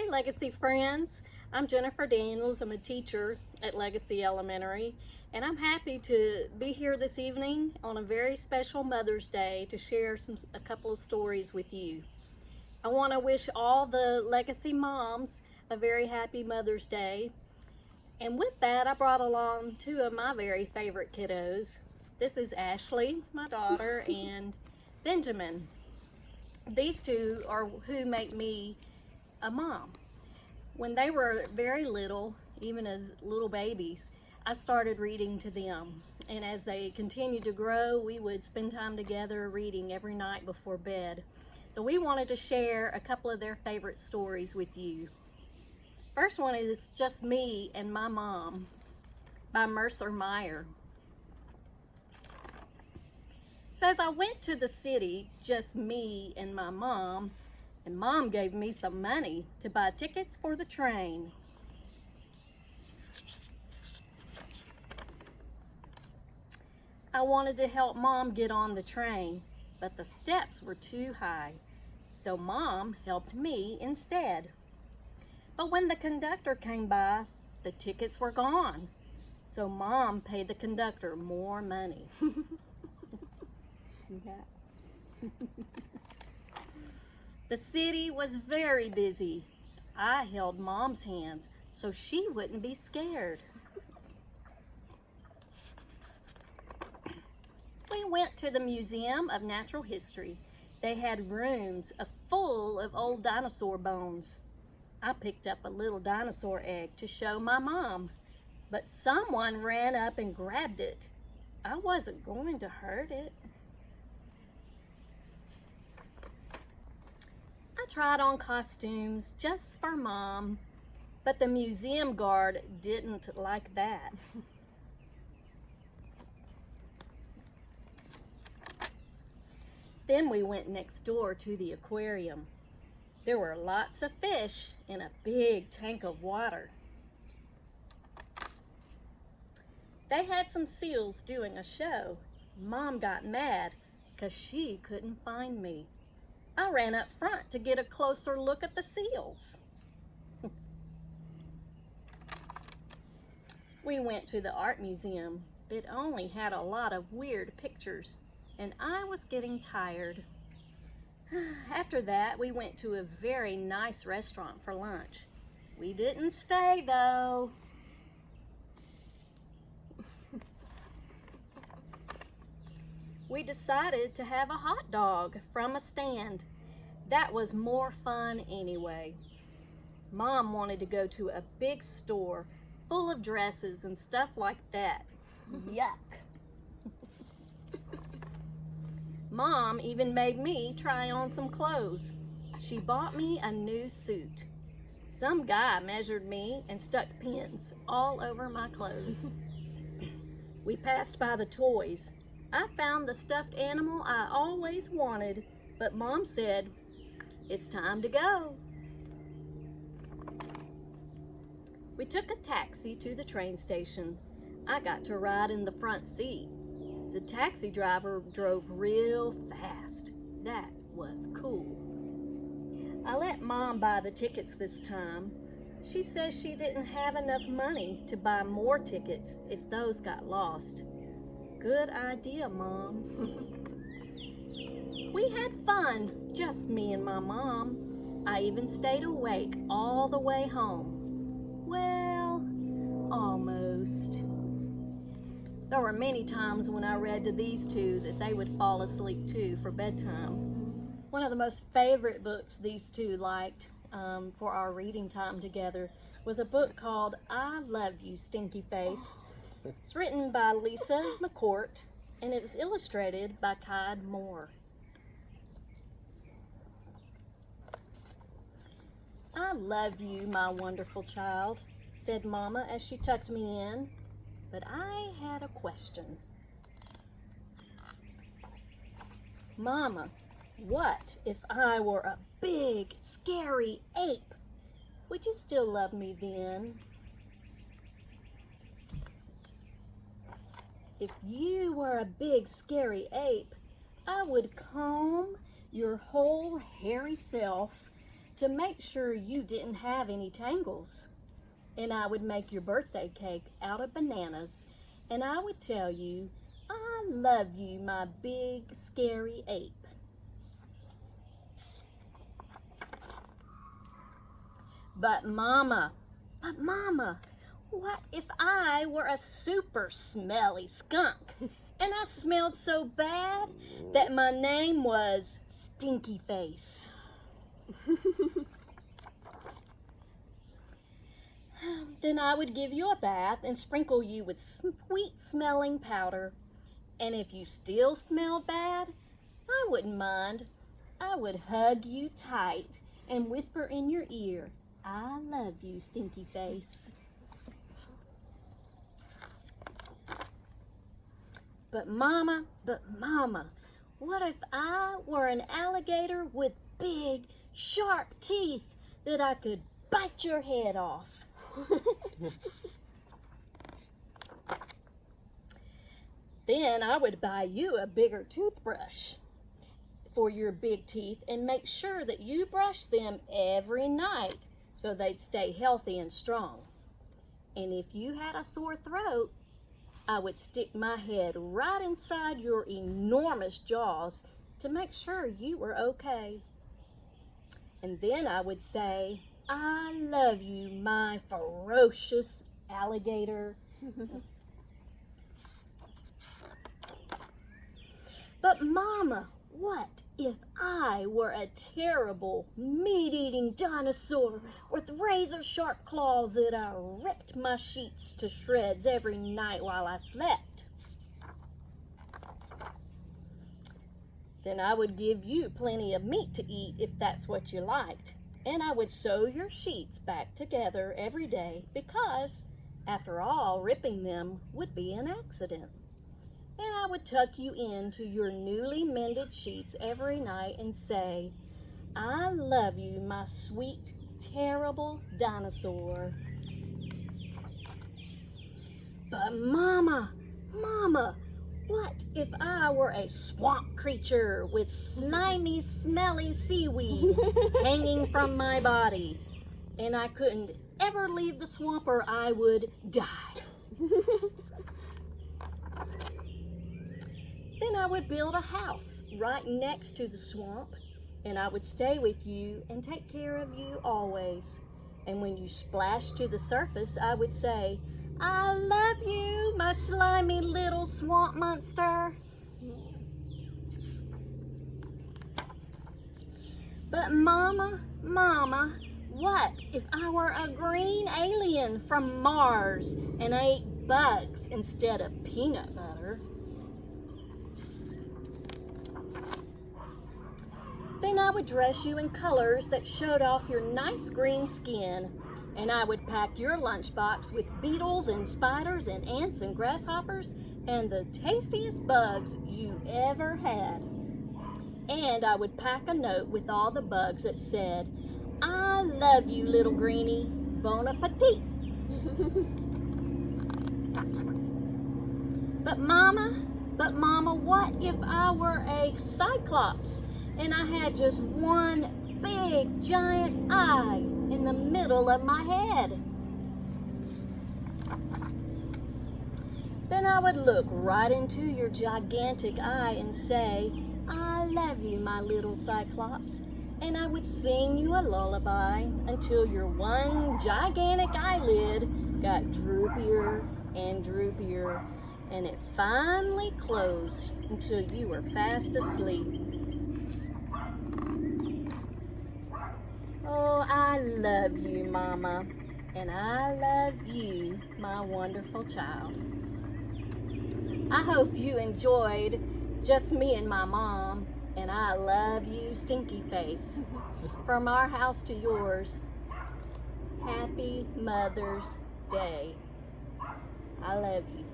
Hey Legacy friends, I'm Jennifer Daniels. I'm a teacher at Legacy Elementary, and I'm happy to be here this evening on a very special Mother's Day to share a couple of stories with you. I want to wish all the Legacy moms a very happy Mother's Day. And with that, I brought along two of my very favorite kiddos. This is Ashley, my daughter, and Benjamin. These two are who make me a mom. When they were very little, even as little babies, I started reading to them. And as they continued to grow, we would spend time together reading every night before bed. So we wanted to share a couple of their favorite stories with you. First one is Just Me and My Mom by Mercer Meyer. Says, I went to the city, just me and my mom, and Mom gave me some money to buy tickets for the train. I wanted to help Mom get on the train, but the steps were too high, so Mom helped me instead. But when the conductor came by, the tickets were gone, so Mom paid the conductor more money. Yeah. The city was very busy. I held Mom's hands so she wouldn't be scared. We went to the Museum of Natural History. They had rooms full of old dinosaur bones. I picked up a little dinosaur egg to show my mom, but someone ran up and grabbed it. I wasn't going to hurt it. I tried on costumes just for Mom, but the museum guard didn't like that. Then we went next door to the aquarium. There were lots of fish in a big tank of water. They had some seals doing a show. Mom got mad because she couldn't find me. I ran up front to get a closer look at the seals. We went to the art museum. It only had a lot of weird pictures, and I was getting tired. After that, we went to a very nice restaurant for lunch. We didn't stay, though. We decided to have a hot dog from a stand. That was more fun anyway. Mom wanted to go to a big store full of dresses and stuff like that. Yuck. Mom even made me try on some clothes. She bought me a new suit. Some guy measured me and stuck pins all over my clothes. We passed by the toys. I found the stuffed animal I always wanted, but Mom said, "It's time to go." We took a taxi to the train station. I got to ride in the front seat. The taxi driver drove real fast. That was cool. I let Mom buy the tickets this time. She says she didn't have enough money to buy more tickets if those got lost. Good idea, Mom. We had fun, just me and my mom. I even stayed awake all the way home. Well, almost. There were many times when I read to these two that they would fall asleep too for bedtime. One of the most favorite books these two liked for our reading time together was a book called I Love You, Stinky Face. It's written by Lisa McCourt, and it was illustrated by Kide Moore. I love you, my wonderful child, said Mama as she tucked me in, but I had a question. Mama, what if I were a big, scary ape? Would you still love me then? If you were a big, scary ape, I would comb your whole hairy self to make sure you didn't have any tangles. And I would make your birthday cake out of bananas, and I would tell you, I love you, my big, scary ape. But Mama, what if I were a super smelly skunk and I smelled so bad that my name was Stinky Face? Then I would give you a bath and sprinkle you with sweet smelling powder. And if you still smell bad, I wouldn't mind. I would hug you tight and whisper in your ear, I love you, Stinky Face. But Mama, what if I were an alligator with big, sharp teeth that I could bite your head off? Then I would buy you a bigger toothbrush for your big teeth and make sure that you brush them every night so they'd stay healthy and strong. And if you had a sore throat, I would stick my head right inside your enormous jaws to make sure you were okay. And then I would say, I love you, my ferocious alligator. But Mama, what if I were a terrible, meat-eating dinosaur with razor-sharp claws that I ripped my sheets to shreds every night while I slept? Then I would give you plenty of meat to eat if that's what you liked. And I would sew your sheets back together every day because, after all, ripping them would be an accident. And I would tuck you into your newly mended sheets every night and say, I love you, my sweet, terrible dinosaur. But Mama, what if I were a swamp creature with slimy, smelly seaweed hanging from my body, and I couldn't ever leave the swamp or I would die? Then I would build a house right next to the swamp, and I would stay with you and take care of you always. And when you splashed to the surface, I would say, I love you, my slimy little swamp monster. But Mama, what if I were a green alien from Mars and ate bugs instead of peanut butter? Then I would dress you in colors that showed off your nice green skin, and I would pack your lunchbox with beetles and spiders and ants and grasshoppers and the tastiest bugs you ever had. And I would pack a note with all the bugs that said, I love you, little greenie, bon appetit. But Mama, what if I were a cyclops and I had just one big giant eye in the middle of my head? Then I would look right into your gigantic eye and say, I love you, my little cyclops. And I would sing you a lullaby until your one gigantic eyelid got droopier and droopier, and it finally closed until you were fast asleep. Oh, I love you, Mama, and I love you, my wonderful child. I hope you enjoyed Just Me and My Mom, and I love you, Stinky Face. From our house to yours, happy Mother's Day. I love you.